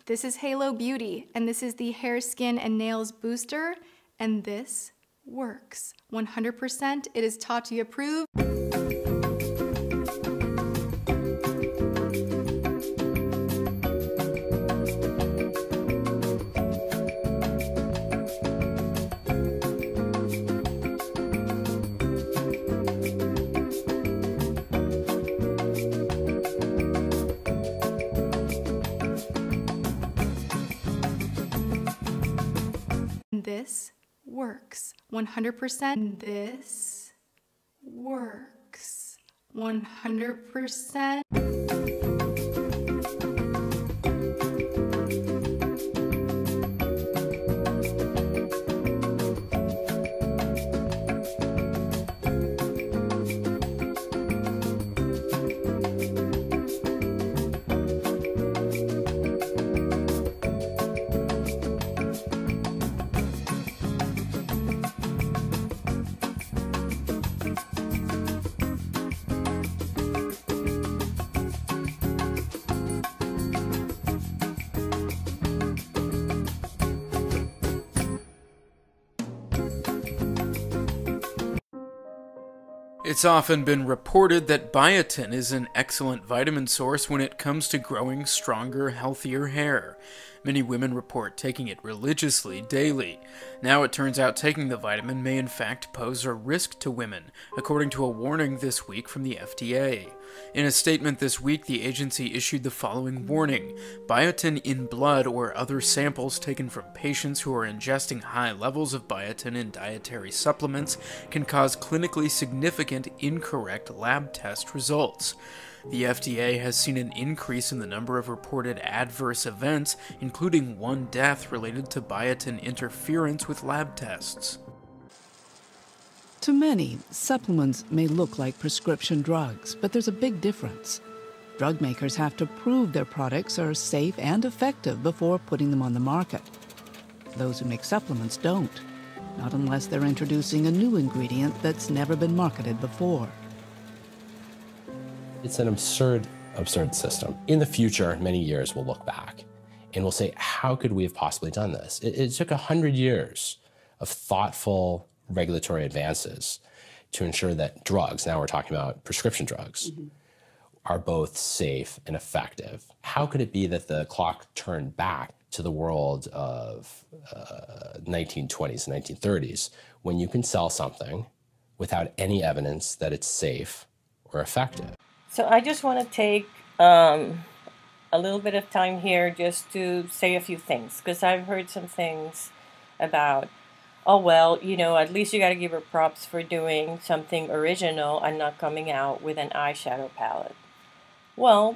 This is Halo Beauty, and this is the Hair, Skin, and Nails Booster, and this works. 100%, it is Tati approved. This works 100%. This works 100%. It's often been reported that biotin is an excellent vitamin source when it comes to growing stronger, healthier hair. Many women report taking it religiously daily. Now it turns out taking the vitamin may in fact pose a risk to women, according to a warning this week from the FDA. In a statement this week, the agency issued the following warning: biotin in blood or other samples taken from patients who are ingesting high levels of biotin in dietary supplements can cause clinically significant incorrect lab test results. The FDA has seen an increase in the number of reported adverse events, including one death related to biotin interference with lab tests. To many, supplements may look like prescription drugs, but there's a big difference. Drug makers have to prove their products are safe and effective before putting them on the market. Those who make supplements don't, not unless they're introducing a new ingredient that's never been marketed before. It's an absurd system. In the future, many years, we'll look back and we'll say, how could we have possibly done this? It took 100 years of thoughtful regulatory advances to ensure that drugs, now we're talking about prescription drugs, are both safe and effective. How could it be that the clock turned back to the world of 1920s and 1930s when you can sell something without any evidence that it's safe or effective? So I just want to take a little bit of time here just to say a few things, because I've heard some things about, oh, well, you know, at least you got to give her props for doing something original and not coming out with an eyeshadow palette. Well,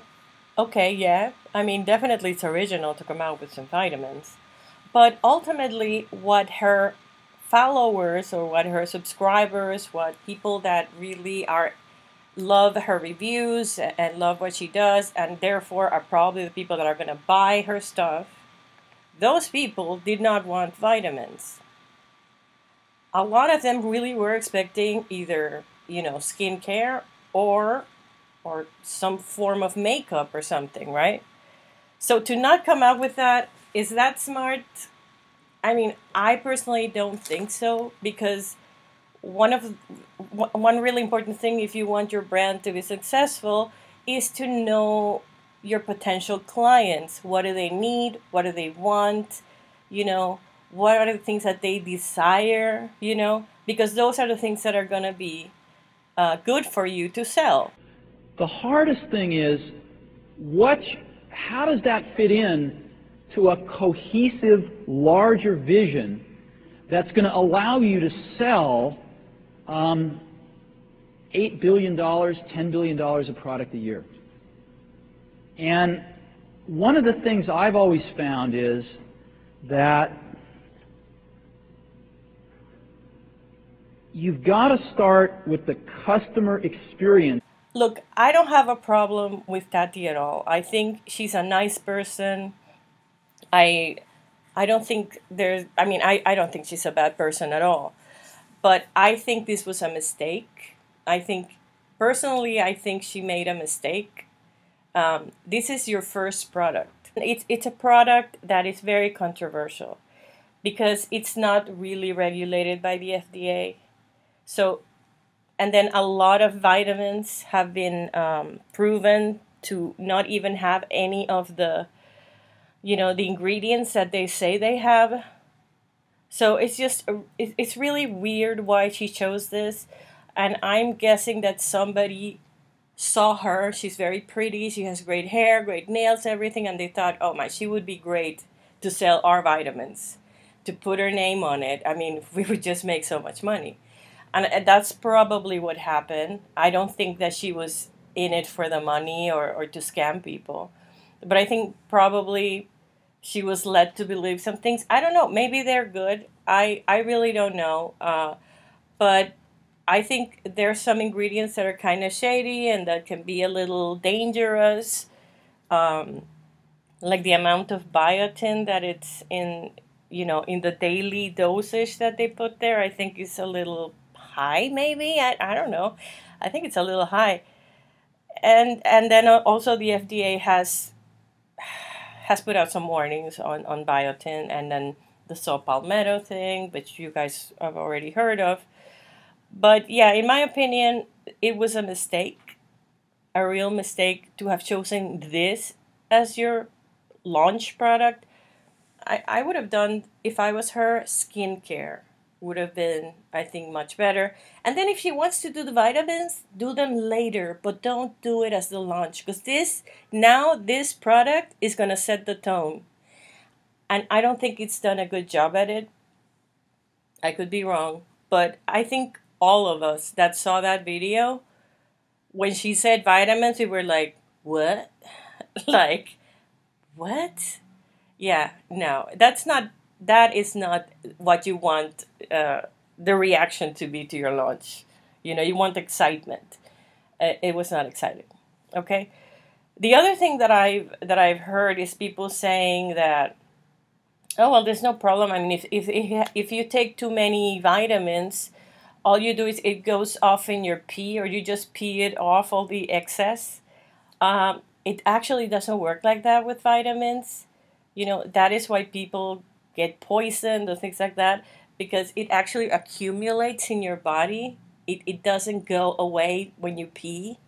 okay, yeah. I mean, definitely it's original to come out with some vitamins. But ultimately, what her followers or what her subscribers, what people that really love her reviews and love what she does, and therefore are probably the people that are going to buy her stuff, those people did not want vitamins. A lot of them really were expecting either, you know, skincare or some form of makeup or something, right? So to not come out with that, is that smart? I mean, I personally don't think so, because one really important thing if you want your brand to be successful is to know your potential clients. What do they need? What do they want? You know, what are the things that they desire? You know, because those are the things that are going to be good for you to sell. The hardest thing is, how does that fit in to a cohesive, larger vision that's going to allow you to sell $8 billion, $10 billion of product a year? And one of the things I've always found is that you've got to start with the customer experience. Look, I don't have a problem with Tati at all. I think she's a nice person. I don't think I don't think she's a bad person at all. But I think this was a mistake. Personally, I think she made a mistake. This is your first product. It's a product that is very controversial because it's not really regulated by the FDA. So, and then a lot of vitamins have been proven to not even have any of the, the ingredients that they say they have. So it's really weird why she chose this. And I'm guessing that somebody saw her. She's very pretty. She has great hair, great nails, everything. And they thought, oh my, she would be great to sell our vitamins, to put her name on it. I mean, we would just make so much money. And that's probably what happened. I don't think that she was in it for the money or to scam people. But I think probably she was led to believe some things. I don't know. Maybe they're good. I really don't know. But I think there's some ingredients that are kind of shady and that can be a little dangerous. Like the amount of biotin that it's in, in the daily dosage that they put there, I think is a little high, maybe. I don't know. I think it's a little high. And then also the FDA has put out some warnings on biotin, and then the saw palmetto thing, which you guys have already heard of. But yeah, in my opinion, it was a mistake, a real mistake to have chosen this as your launch product. I would have done, if I was her, skincare would have been, I think, much better. And then if she wants to do the vitamins, do them later, but don't do it as the launch, because this product is going to set the tone. And I don't think it's done a good job at it. I could be wrong, but I think all of us that saw that video, when she said vitamins, we were like, what? Like, what? Yeah, no, that is not what you want the reaction to be to your launch. You want excitement. It was not exciting. Okay. The other thing that I've heard is people saying that, oh well, there's no problem. I mean, if you take too many vitamins, all you do is it goes off in your pee, or you just pee it off, all the excess. It actually doesn't work like that with vitamins. That is why people get poisoned or things like that, because it actually accumulates in your body. It doesn't go away when you pee.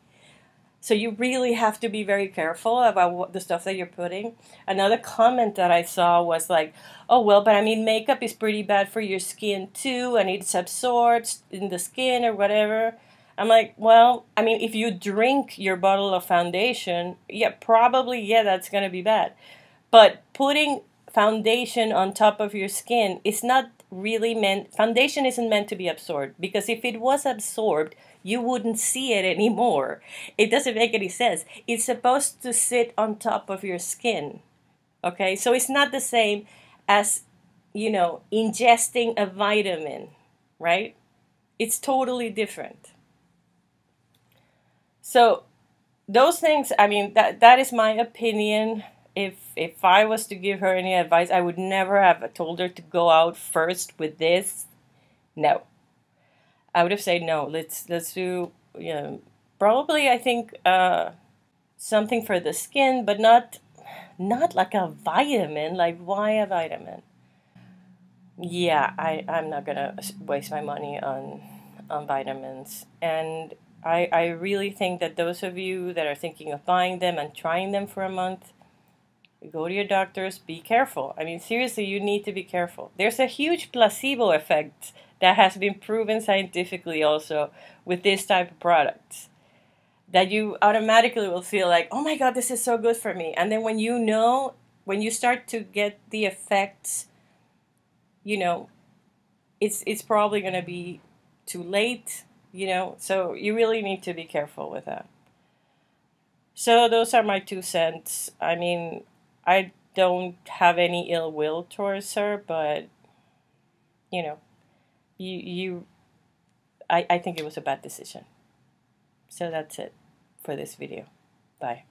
So you really have to be very careful about the stuff that you're putting. Another comment that I saw was like, oh, well, but I mean, makeup is pretty bad for your skin too, and it's absorbed in the skin or whatever. I'm like, well, I mean, if you drink your bottle of foundation, probably, that's going to be bad. But putting foundation on top of your skin is not really foundation isn't meant to be absorbed, because if it was absorbed, you wouldn't see it anymore. It doesn't make any sense. It's supposed to sit on top of your skin. Okay, so it's not the same as, ingesting a vitamin, right? It's totally different. So those things, I mean, that is my opinion. If I was to give her any advice, I would never have told her to go out first with this. No. I would have said no. Let's do, probably, I think, something for the skin, but not like a vitamin. Like, why a vitamin? Yeah, I'm not gonna waste my money on vitamins. And I really think that those of you that are thinking of buying them and trying them for a month, go to your doctors, be careful. I mean, seriously, you need to be careful. There's a huge placebo effect that has been proven scientifically also with this type of products, that you automatically will feel like, oh my God, this is so good for me. And then when you start to get the effects, it's probably going to be too late, so you really need to be careful with that. So those are my 2 cents. I mean, I don't have any ill will towards her, but, I think it was a bad decision. So that's it for this video. Bye.